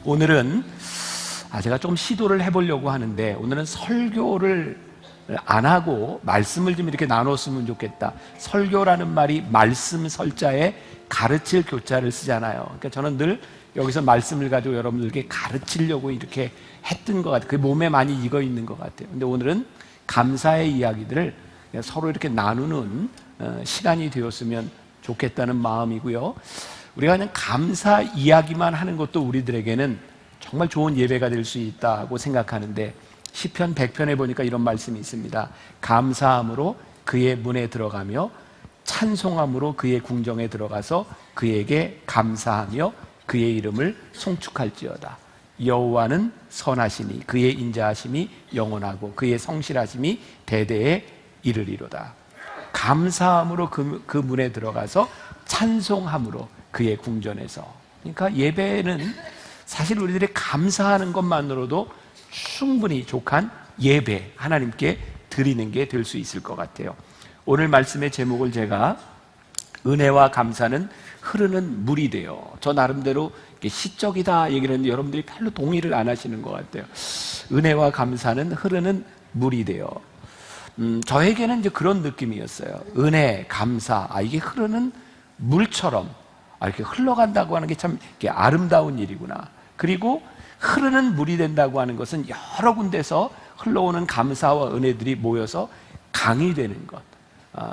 오늘은 제가 좀 시도를 해보려고 하는데, 오늘은 설교를 안 하고 말씀을 좀 이렇게 나눴으면 좋겠다. 설교라는 말이 말씀 설자에 가르칠 교자를 쓰잖아요. 그러니까 저는 늘 여기서 말씀을 가지고 여러분들께 가르치려고 이렇게 했던 것 같아요. 그 몸에 많이 익어 있는 것 같아요. 근데 오늘은 감사의 이야기들을 서로 이렇게 나누는 시간이 되었으면 좋겠다는 마음이고요. 우리가 그냥 감사 이야기만 하는 것도 우리들에게는 정말 좋은 예배가 될 수 있다고 생각하는데, 시편 100편에 보니까 이런 말씀이 있습니다. 감사함으로 그의 문에 들어가며 찬송함으로 그의 궁정에 들어가서 그에게 감사하며 그의 이름을 송축할지어다. 여호와는 선하시니 그의 인자하심이 영원하고 그의 성실하심이 대대에 이르리로다. 감사함으로 그 문에 들어가서 찬송함으로 그의 궁전에서. 그러니까 예배는 사실 우리들이 감사하는 것만으로도 충분히 족한 예배, 하나님께 드리는 게 될 수 있을 것 같아요. 오늘 말씀의 제목을 제가 은혜와 감사는 흐르는 물이 되어, 저 나름대로 시적이다 얘기를 했는데 여러분들이 별로 동의를 안 하시는 것 같아요. 은혜와 감사는 흐르는 물이 되어. 저에게는 이제 그런 느낌이었어요. 은혜, 감사, 이게 흐르는 물처럼 이렇게 흘러간다고 하는 게 참 아름다운 일이구나. 그리고 흐르는 물이 된다고 하는 것은 여러 군데서 흘러오는 감사와 은혜들이 모여서 강이 되는 것.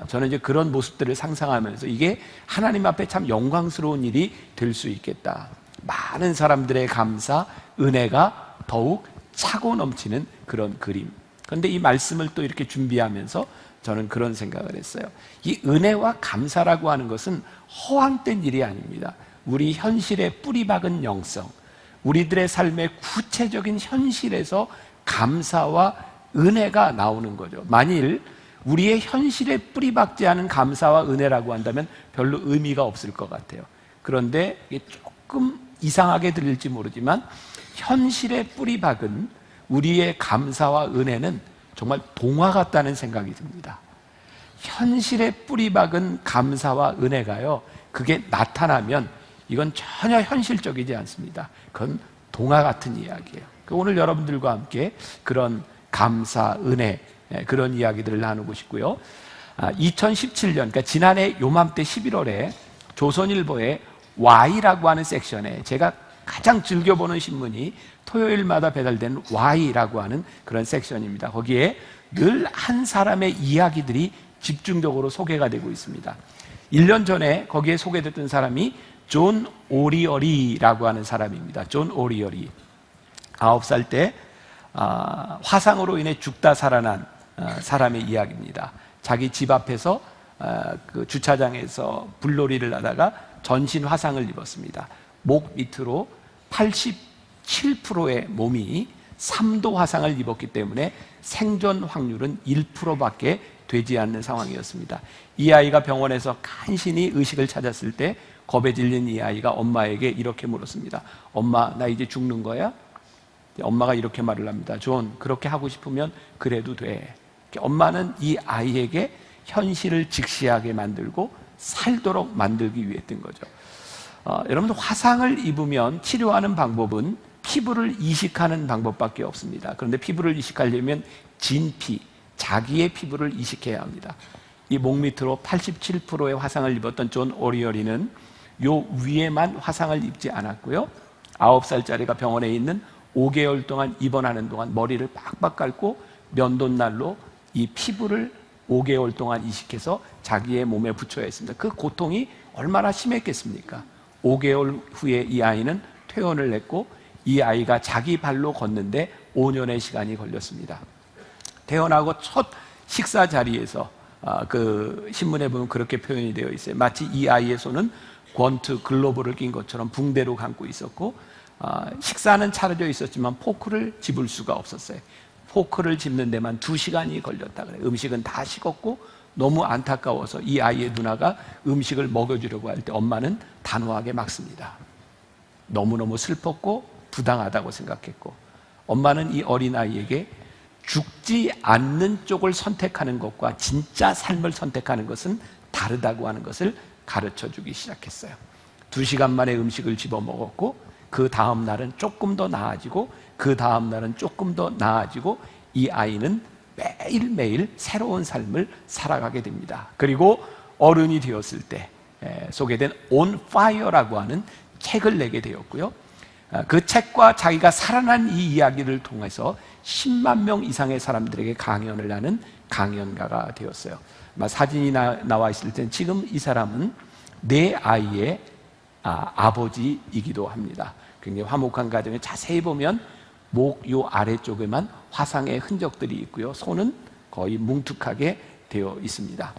저는 이제 그런 모습들을 상상하면서 이게 하나님 앞에 참 영광스러운 일이 될 수 있겠다. 많은 사람들의 감사, 은혜가 더욱 차고 넘치는 그런 그림. 그런데 이 말씀을 또 이렇게 준비하면서 저는 그런 생각을 했어요. 이 은혜와 감사라고 하는 것은 허황된 일이 아닙니다. 우리 현실의 뿌리박은 영성, 우리들의 삶의 구체적인 현실에서 감사와 은혜가 나오는 거죠. 만일 우리의 현실에 뿌리박지 않은 감사와 은혜라고 한다면 별로 의미가 없을 것 같아요. 그런데 이게 조금 이상하게 들릴지 모르지만 현실에 뿌리박은 우리의 감사와 은혜는 정말 동화 같다는 생각이 듭니다. 현실에 뿌리박은 감사와 은혜가요, 그게 나타나면 이건 전혀 현실적이지 않습니다. 그건 동화 같은 이야기예요. 오늘 여러분들과 함께 그런 감사, 은혜, 그런 이야기들을 나누고 싶고요. 2017년, 그러니까 지난해 요맘때 11월에 조선일보의 Y라고 하는 섹션에 제가 가장 즐겨보는 신문이 토요일마다 배달되는 Y라고 하는 그런 섹션입니다. 거기에 늘 한 사람의 이야기들이 집중적으로 소개가 되고 있습니다. 1년 전에 거기에 소개됐던 사람이 존 오리어리라고 하는 사람입니다. 존 오리어리. 9살 때 화상으로 인해 죽다 살아난 사람의 이야기입니다. 자기 집 앞에서 그 주차장에서 불놀이를 하다가 전신 화상을 입었습니다. 목 밑으로 87%의 몸이 3도 화상을 입었기 때문에 생존 확률은 1%밖에 되지 않는 상황이었습니다. 이 아이가 병원에서 간신히 의식을 찾았을 때 겁에 질린 이 아이가 엄마에게 이렇게 물었습니다. 엄마, 나 이제 죽는 거야? 엄마가 이렇게 말을 합니다. 존, 그렇게 하고 싶으면 그래도 돼. 엄마는 이 아이에게 현실을 직시하게 만들고 살도록 만들기 위해 했던 거죠. 여러분들 화상을 입으면 치료하는 방법은 피부를 이식하는 방법밖에 없습니다. 그런데 피부를 이식하려면 진피, 자기의 피부를 이식해야 합니다. 이 목 밑으로 87%의 화상을 입었던 존 오리어리는 요 위에만 화상을 입지 않았고요. 9살짜리가 병원에 있는 5개월 동안 입원하는 동안 머리를 빡빡 깎고 면도날로 이 피부를 5개월 동안 이식해서 자기의 몸에 붙여야 했습니다. 그 고통이 얼마나 심했겠습니까? 5개월 후에 이 아이는 퇴원을 했고, 이 아이가 자기 발로 걷는데 5년의 시간이 걸렸습니다. 퇴원하고 첫 식사 자리에서 그 신문에 보면 그렇게 표현이 되어 있어요. 마치 이 아이의 손은 권투 글로브를 낀 것처럼 붕대로 감고 있었고, 식사는 차려져 있었지만 포크를 집을 수가 없었어요. 포크를 집는 데만 2시간이 걸렸다 그래요. 음식은 다 식었고 너무 안타까워서 이 아이의 누나가 음식을 먹여주려고 할 때 엄마는 단호하게 막습니다. 너무너무 슬펐고 부당하다고 생각했고, 엄마는 이 어린아이에게 죽지 않는 쪽을 선택하는 것과 진짜 삶을 선택하는 것은 다르다고 하는 것을 가르쳐주기 시작했어요. 2시간 만에 음식을 집어먹었고, 그 다음 날은 조금 더 나아지고 그 다음 날은 조금 더 나아지고 이 아이는 매일매일 새로운 삶을 살아가게 됩니다. 그리고 어른이 되었을 때 소개된 On Fire라고 하는 책을 내게 되었고요. 그 책과 자기가 살아난 이 이야기를 통해서 10만 명 이상의 사람들에게 강연을 하는 강연가가 되었어요. 사진이 나와 있을 땐 지금 이 사람은 내 아이의 아버지이기도 합니다. 굉장히 화목한 가정에 자세히 보면 목 요 아래쪽에만 화상의 흔적들이 있고요. 손은 거의 뭉툭하게 되어 있습니다.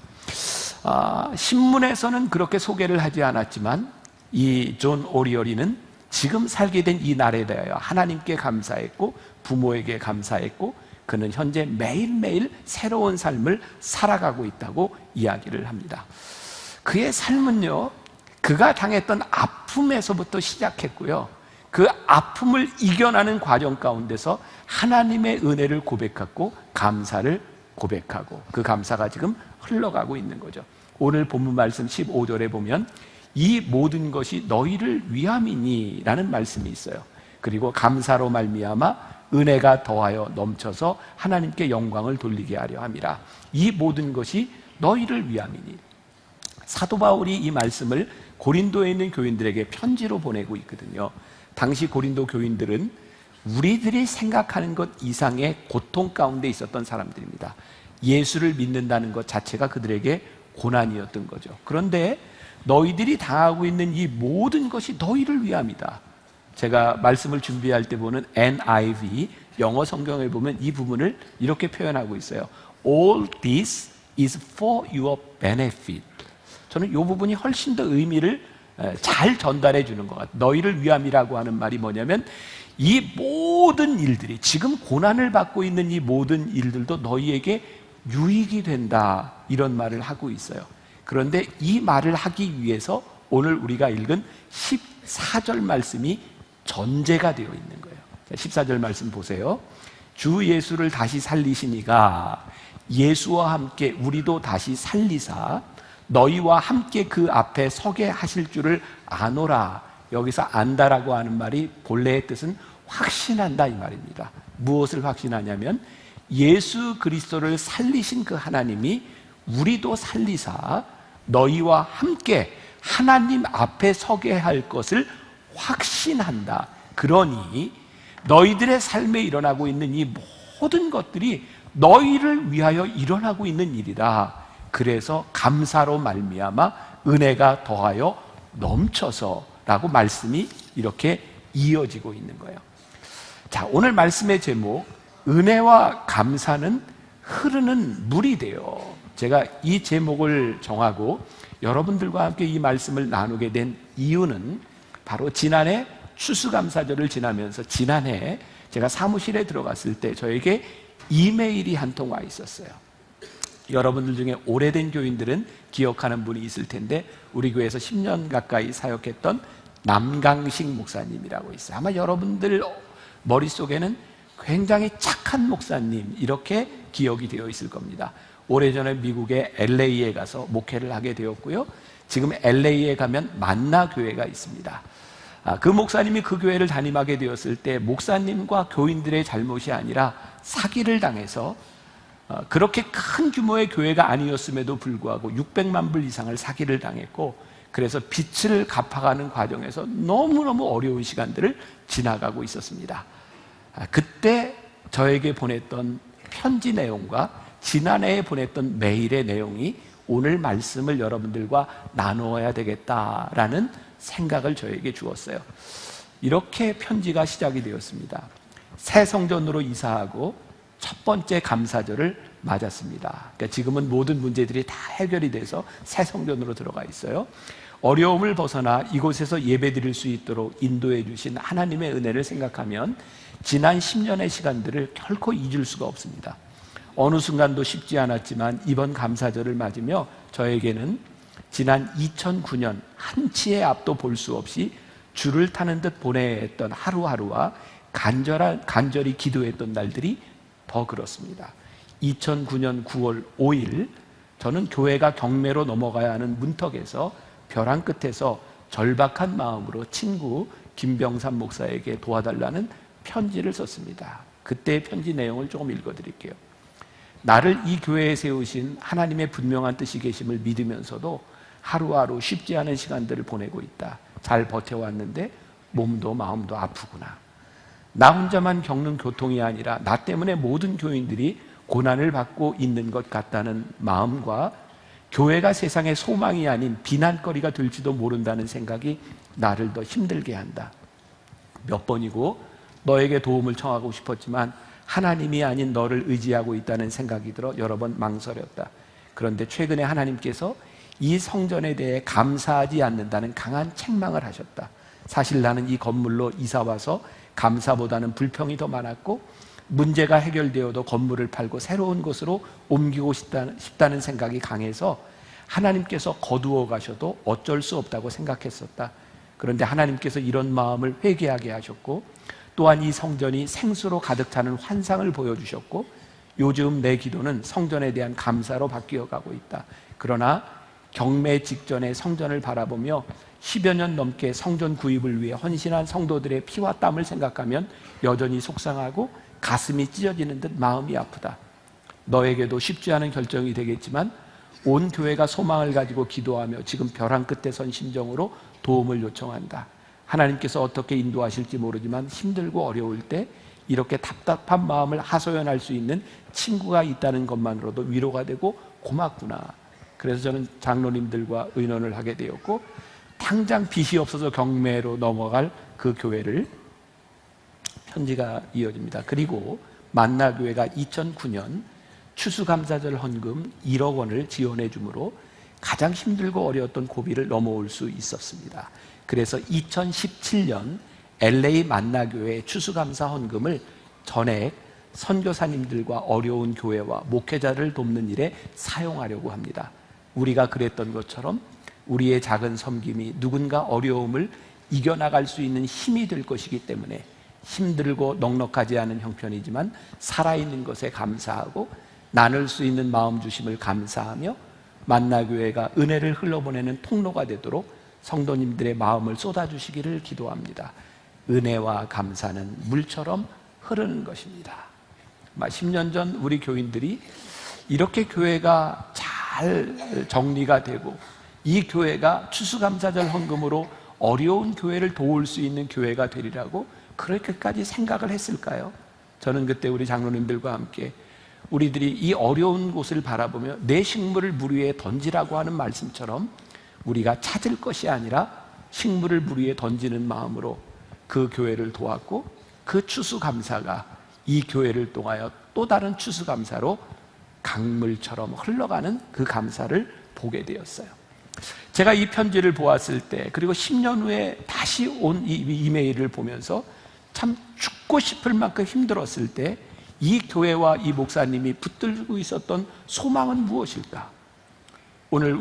신문에서는 그렇게 소개를 하지 않았지만 이 존 오리어리는 지금 살게 된 이 날에 대하여 하나님께 감사했고 부모에게 감사했고 그는 현재 매일매일 새로운 삶을 살아가고 있다고 이야기를 합니다. 그의 삶은요, 그가 당했던 아픔에서부터 시작했고요. 그 아픔을 이겨나는 과정 가운데서 하나님의 은혜를 고백하고 감사를 고백하고 그 감사가 지금 흘러가고 있는 거죠. 오늘 본문 말씀 15절에 보면 이 모든 것이 너희를 위함이니 라는 말씀이 있어요. 그리고 감사로 말미암아 은혜가 더하여 넘쳐서 하나님께 영광을 돌리게 하려 함이라. 이 모든 것이 너희를 위함이니. 사도 바울이 이 말씀을 고린도에 있는 교인들에게 편지로 보내고 있거든요. 당시 고린도 교인들은 우리들이 생각하는 것 이상의 고통 가운데 있었던 사람들입니다. 예수를 믿는다는 것 자체가 그들에게 고난이었던 거죠. 그런데 너희들이 당하고 있는 이 모든 것이 너희를 위함이다. 제가 말씀을 준비할 때 보는 NIV 영어 성경에 보면 이 부분을 이렇게 표현하고 있어요. All this is for your benefit. 저는 이 부분이 훨씬 더 의미를 잘 전달해 주는 것 같아요. 너희를 위함이라고 하는 말이 뭐냐면 이 모든 일들이 지금 고난을 받고 있는 이 모든 일들도 너희에게 유익이 된다, 이런 말을 하고 있어요. 그런데 이 말을 하기 위해서 오늘 우리가 읽은 14절 말씀이 전제가 되어 있는 거예요. 14절 말씀 보세요. 주 예수를 다시 살리시니가 예수와 함께 우리도 다시 살리사 너희와 함께 그 앞에 서게 하실 줄을 아노라. 여기서 안다라고 하는 말이 본래의 뜻은 확신한다, 이 말입니다. 무엇을 확신하냐면 예수 그리스도를 살리신 그 하나님이 우리도 살리사 너희와 함께 하나님 앞에 서게 할 것을 확신한다. 그러니 너희들의 삶에 일어나고 있는 이 모든 것들이 너희를 위하여 일어나고 있는 일이다. 그래서 감사로 말미암아 은혜가 더하여 넘쳐서 라고 말씀이 이렇게 이어지고 있는 거예요. 자, 오늘 말씀의 제목, 은혜와 감사는 흐르는 물이 되어. 제가 이 제목을 정하고 여러분들과 함께 이 말씀을 나누게 된 이유는 바로 지난해 추수감사절을 지나면서 지난해 제가 사무실에 들어갔을 때 저에게 이메일이 한 통 와 있었어요. 여러분들 중에 오래된 교인들은 기억하는 분이 있을 텐데 우리 교회에서 10년 가까이 사역했던 남강식 목사님이라고 있어요. 아마 여러분들 머릿속에는 굉장히 착한 목사님, 이렇게 기억이 되어 있을 겁니다. 오래전에 미국의 LA에 가서 목회를 하게 되었고요. 지금 LA에 가면 만나 교회가 있습니다. 그 목사님이 그 교회를 담임하게 되었을 때 목사님과 교인들의 잘못이 아니라 사기를 당해서 그렇게 큰 규모의 교회가 아니었음에도 불구하고 600만 불 이상을 사기를 당했고, 그래서 빚을 갚아가는 과정에서 너무너무 어려운 시간들을 지나가고 있었습니다. 그때 저에게 보냈던 편지 내용과 지난해에 보냈던 메일의 내용이 오늘 말씀을 여러분들과 나누어야 되겠다라는 생각을 저에게 주었어요. 이렇게 편지가 시작이 되었습니다. 새 성전으로 이사하고 첫 번째 감사절을 맞았습니다. 그러니까 지금은 모든 문제들이 다 해결이 돼서 새 성전으로 들어가 있어요. 어려움을 벗어나 이곳에서 예배드릴 수 있도록 인도해 주신 하나님의 은혜를 생각하면 지난 10년의 시간들을 결코 잊을 수가 없습니다. 어느 순간도 쉽지 않았지만 이번 감사절을 맞으며 저에게는 지난 2009년 한치의 앞도 볼 수 없이 줄을 타는 듯 보냈던 하루하루와 간절히 기도했던 날들이 더 그렇습니다. 2009년 9월 5일 저는 교회가 경매로 넘어가야 하는 문턱에서 벼랑 끝에서 절박한 마음으로 친구 김병삼 목사에게 도와달라는 편지를 썼습니다. 그때의 편지 내용을 조금 읽어드릴게요. 나를 이 교회에 세우신 하나님의 분명한 뜻이 계심을 믿으면서도 하루하루 쉽지 않은 시간들을 보내고 있다. 잘 버텨왔는데 몸도 마음도 아프구나. 나 혼자만 겪는 고통이 아니라 나 때문에 모든 교인들이 고난을 받고 있는 것 같다는 마음과 교회가 세상의 소망이 아닌 비난거리가 될지도 모른다는 생각이 나를 더 힘들게 한다. 몇 번이고 너에게 도움을 청하고 싶었지만 하나님이 아닌 너를 의지하고 있다는 생각이 들어 여러 번 망설였다. 그런데 최근에 하나님께서 이 성전에 대해 감사하지 않는다는 강한 책망을 하셨다. 사실 나는 이 건물로 이사와서 감사보다는 불평이 더 많았고 문제가 해결되어도 건물을 팔고 새로운 곳으로 옮기고 싶다는 생각이 강해서 하나님께서 거두어 가셔도 어쩔 수 없다고 생각했었다. 그런데 하나님께서 이런 마음을 회개하게 하셨고 또한 이 성전이 생수로 가득 차는 환상을 보여주셨고 요즘 내 기도는 성전에 대한 감사로 바뀌어 가고 있다. 그러나 경매 직전에 성전을 바라보며 10여 년 넘게 성전 구입을 위해 헌신한 성도들의 피와 땀을 생각하면 여전히 속상하고 가슴이 찢어지는 듯 마음이 아프다. 너에게도 쉽지 않은 결정이 되겠지만 온 교회가 소망을 가지고 기도하며 지금 벼랑 끝에 선 심정으로 도움을 요청한다. 하나님께서 어떻게 인도하실지 모르지만 힘들고 어려울 때 이렇게 답답한 마음을 하소연할 수 있는 친구가 있다는 것만으로도 위로가 되고 고맙구나. 그래서 저는 장로님들과 의논을 하게 되었고 당장 빚이 없어서 경매로 넘어갈 그 교회를 편지가 이어집니다. 그리고 만나교회가 2009년 추수감사절 헌금 1억 원을 지원해 주므로 가장 힘들고 어려웠던 고비를 넘어올 수 있었습니다. 그래서 2017년 LA 만나교회 추수감사 헌금을 전액 선교사님들과 어려운 교회와 목회자를 돕는 일에 사용하려고 합니다. 우리가 그랬던 것처럼 우리의 작은 섬김이 누군가 어려움을 이겨나갈 수 있는 힘이 될 것이기 때문에 힘들고 넉넉하지 않은 형편이지만 살아있는 것에 감사하고 나눌 수 있는 마음 주심을 감사하며 만나교회가 은혜를 흘러보내는 통로가 되도록 성도님들의 마음을 쏟아주시기를 기도합니다. 은혜와 감사는 물처럼 흐르는 것입니다. 10년 전 우리 교인들이 이렇게 교회가 잘 정리가 되고 이 교회가 추수감사절 헌금으로 어려운 교회를 도울 수 있는 교회가 되리라고 그렇게까지 생각을 했을까요? 저는 그때 우리 장로님들과 함께 우리들이 이 어려운 곳을 바라보며 내 식물을 물 위에 던지라고 하는 말씀처럼 우리가 찾을 것이 아니라 식물을 물 위에 던지는 마음으로 그 교회를 도왔고 그 추수감사가 이 교회를 통하여 또 다른 추수감사로 강물처럼 흘러가는 그 감사를 보게 되었어요. 제가 이 편지를 보았을 때 그리고 10년 후에 다시 온 이 이메일을 보면서 참 죽고 싶을 만큼 힘들었을 때 이 교회와 이 목사님이 붙들고 있었던 소망은 무엇일까? 오늘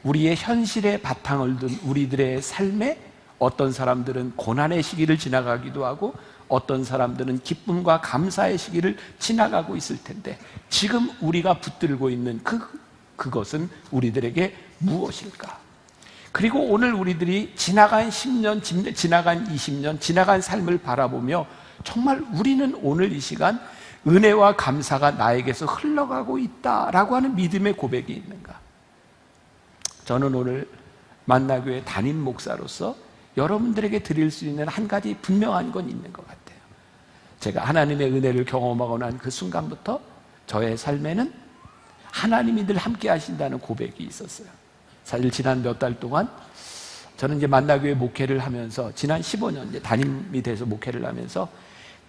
우리의 현실에 바탕을 둔 우리들의 삶에 어떤 사람들은 고난의 시기를 지나가기도 하고 어떤 사람들은 기쁨과 감사의 시기를 지나가고 있을 텐데 지금 우리가 붙들고 있는 그것은 우리들에게 무엇일까? 그리고 오늘 우리들이 지나간 10년, 지나간 20년, 지나간 삶을 바라보며 정말 우리는 오늘 이 시간 은혜와 감사가 나에게서 흘러가고 있다라고 하는 믿음의 고백이 있는가? 저는 오늘 만나교회 담임 목사로서 여러분들에게 드릴 수 있는 한 가지 분명한 건 있는 것 같아요. 제가 하나님의 은혜를 경험하고 난 그 순간부터 저의 삶에는 하나님이 늘 함께 하신다는 고백이 있었어요. 사실 지난 몇 달 동안 저는 이제 만나교회 목회를 하면서 지난 15년 이제 담임이 돼서 목회를 하면서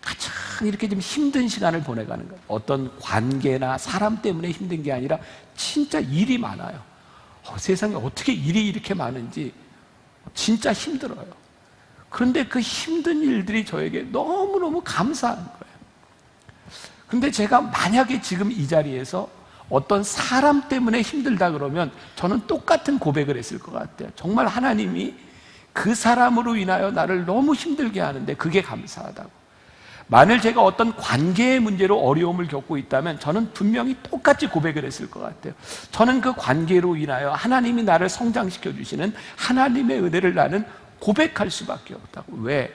가장 이렇게 좀 힘든 시간을 보내가는 거예요. 어떤 관계나 사람 때문에 힘든 게 아니라 진짜 일이 많아요. 세상에 어떻게 일이 이렇게 많은지 진짜 힘들어요. 그런데 그 힘든 일들이 저에게 너무너무 감사한 거예요. 근데 제가 만약에 지금 이 자리에서 어떤 사람 때문에 힘들다 그러면 저는 똑같은 고백을 했을 것 같아요. 정말 하나님이 그 사람으로 인하여 나를 너무 힘들게 하는데 그게 감사하다고. 만일 제가 어떤 관계의 문제로 어려움을 겪고 있다면 저는 분명히 똑같이 고백을 했을 것 같아요. 저는 그 관계로 인하여 하나님이 나를 성장시켜 주시는 하나님의 은혜를 나는 고백할 수밖에 없다고. 왜?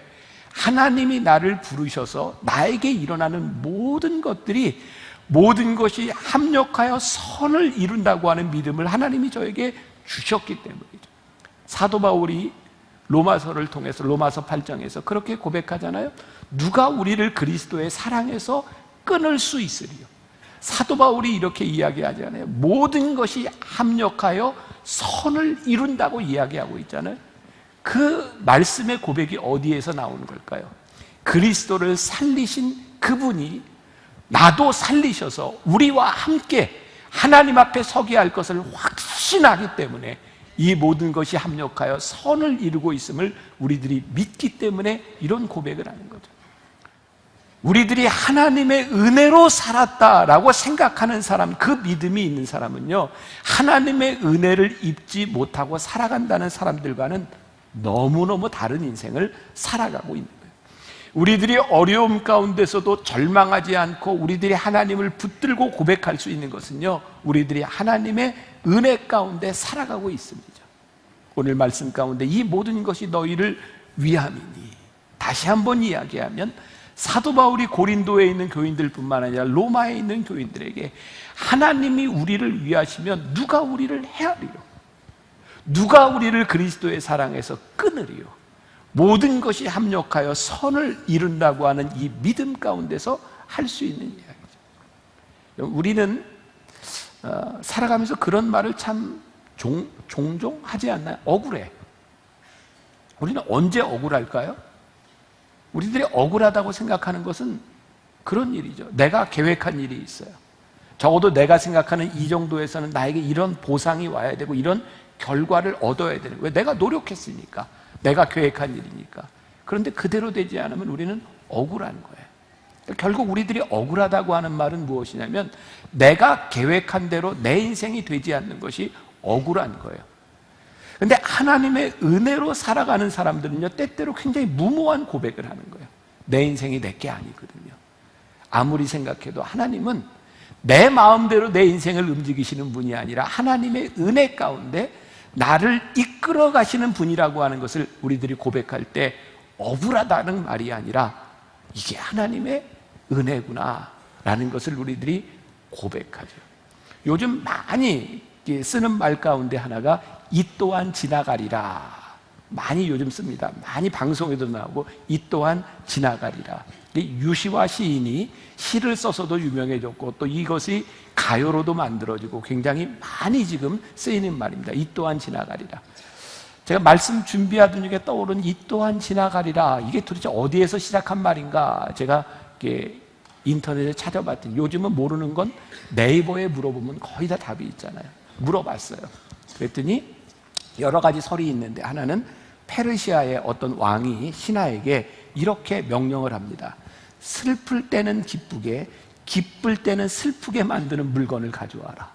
하나님이 나를 부르셔서 나에게 일어나는 모든 것들이, 모든 것이 합력하여 선을 이룬다고 하는 믿음을 하나님이 저에게 주셨기 때문이죠. 사도 바울이 로마서를 통해서, 로마서 8장에서 그렇게 고백하잖아요. 누가 우리를 그리스도의 사랑에서 끊을 수 있으리요? 사도 바울이 이렇게 이야기하잖아요. 모든 것이 합력하여 선을 이룬다고 이야기하고 있잖아요. 그 말씀의 고백이 어디에서 나오는 걸까요? 그리스도를 살리신 그분이 나도 살리셔서 우리와 함께 하나님 앞에 서게 할 것을 확신하기 때문에 이 모든 것이 합력하여 선을 이루고 있음을 우리들이 믿기 때문에 이런 고백을 하는 거죠. 우리들이 하나님의 은혜로 살았다라고 생각하는 사람, 그 믿음이 있는 사람은요, 하나님의 은혜를 입지 못하고 살아간다는 사람들과는 너무너무 다른 인생을 살아가고 있는 거예요. 우리들이 어려움 가운데서도 절망하지 않고 우리들이 하나님을 붙들고 고백할 수 있는 것은요, 우리들이 하나님의 은혜 가운데 살아가고 있습니다. 오늘 말씀 가운데 이 모든 것이 너희를 위함이니, 다시 한번 이야기하면 사도 바울이 고린도에 있는 교인들뿐만 아니라 로마에 있는 교인들에게 하나님이 우리를 위하시면 누가 우리를 헤아리요? 누가 우리를 그리스도의 사랑에서 끊으리요? 모든 것이 합력하여 선을 이룬다고 하는 이 믿음 가운데서 할 수 있는 이야기죠. 우리는 살아가면서 그런 말을 참 종종 하지 않나요? 억울해. 우리는 언제 억울할까요? 우리들이 억울하다고 생각하는 것은 그런 일이죠. 내가 계획한 일이 있어요. 적어도 내가 생각하는 이 정도에서는 나에게 이런 보상이 와야 되고 이런 결과를 얻어야 되는, 왜? 내가 노력했으니까, 내가 계획한 일이니까. 그런데 그대로 되지 않으면 우리는 억울한 거예요. 결국 우리들이 억울하다고 하는 말은 무엇이냐면 내가 계획한 대로 내 인생이 되지 않는 것이 억울한 거예요. 근데 하나님의 은혜로 살아가는 사람들은요, 때때로 굉장히 무모한 고백을 하는 거예요. 내 인생이 내게 아니거든요. 아무리 생각해도 하나님은 내 마음대로 내 인생을 움직이시는 분이 아니라 하나님의 은혜 가운데 나를 이끌어 가시는 분이라고 하는 것을 우리들이 고백할 때 억울하다는 말이 아니라 이게 하나님의 은혜구나 라는 것을 우리들이 고백하죠. 요즘 많이 쓰는 말 가운데 하나가 이 또한 지나가리라. 많이 요즘 씁니다. 많이 방송에도 나오고 이 또한 지나가리라. 유시화 시인이 시를 써서도 유명해졌고 또 이것이 가요로도 만들어지고 굉장히 많이 지금 쓰이는 말입니다. 이 또한 지나가리라. 제가 말씀 준비하던 중에 떠오른 이 또한 지나가리라, 이게 도대체 어디에서 시작한 말인가 제가 인터넷에 찾아봤더니 요즘은 모르는 건 네이버에 물어보면 거의 다 답이 있잖아요. 물어봤어요. 그랬더니 여러 가지 설이 있는데 하나는 페르시아의 어떤 왕이 신하에게 이렇게 명령을 합니다. 슬플 때는 기쁘게, 기쁠 때는 슬프게 만드는 물건을 가져와라.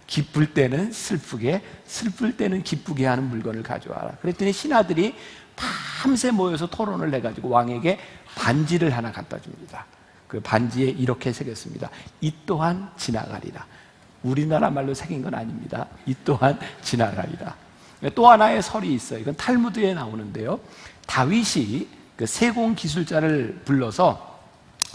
기쁠 때는 슬프게, 슬플 때는 기쁘게 하는 물건을 가져와라. 그랬더니 신하들이 밤새 모여서 토론을 해가지고 왕에게 반지를 하나 갖다 줍니다. 그 반지에 이렇게 새겼습니다. 이 또한 지나가리라. 우리나라 말로 새긴 건 아닙니다. 이 또한 지나가리라. 또 하나의 설이 있어요. 이건 탈무드에 나오는데요. 다윗이 그 세공 기술자를 불러서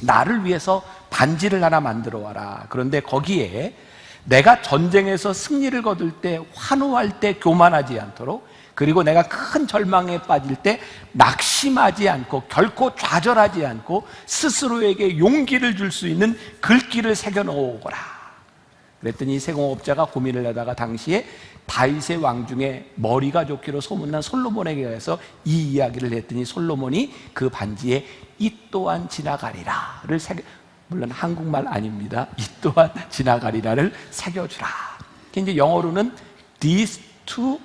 나를 위해서 반지를 하나 만들어 와라. 그런데 거기에 내가 전쟁에서 승리를 거둘 때, 환호할 때 교만하지 않도록, 그리고 내가 큰 절망에 빠질 때 낙심하지 않고 결코 좌절하지 않고 스스로에게 용기를 줄 수 있는 글귀를 새겨 놓으거라. 그랬더니 세공업자가 고민을 하다가 당시에 다윗의 왕 중에 머리가 좋기로 소문난 솔로몬에게 가서 이 이야기를 했더니 솔로몬이 그 반지에 이 또한 지나가리라를 새겨, 물론 한국말 아닙니다. 이 또한 지나가리라를 새겨주라. 이제 영어로는 These two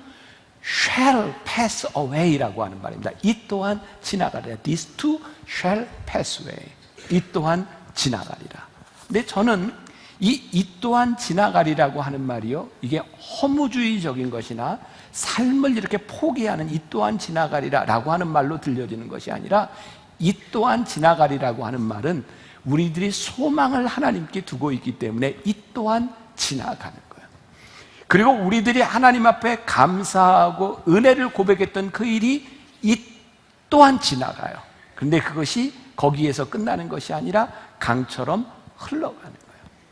shall pass away라고 하는 말입니다. 이 또한 지나가리라. These two shall pass away. 이 또한 지나가리라. 근데 저는 이 또한 지나가리라고 하는 말이요, 이게 허무주의적인 것이나 삶을 이렇게 포기하는 이 또한 지나가리라라고 하는 말로 들려지는 것이 아니라 이 또한 지나가리라고 하는 말은 우리들이 소망을 하나님께 두고 있기 때문에 이 또한 지나가는 거예요. 그리고 우리들이 하나님 앞에 감사하고 은혜를 고백했던 그 일이 이 또한 지나가요. 그런데 그것이 거기에서 끝나는 것이 아니라 강처럼 흘러가는 거예요.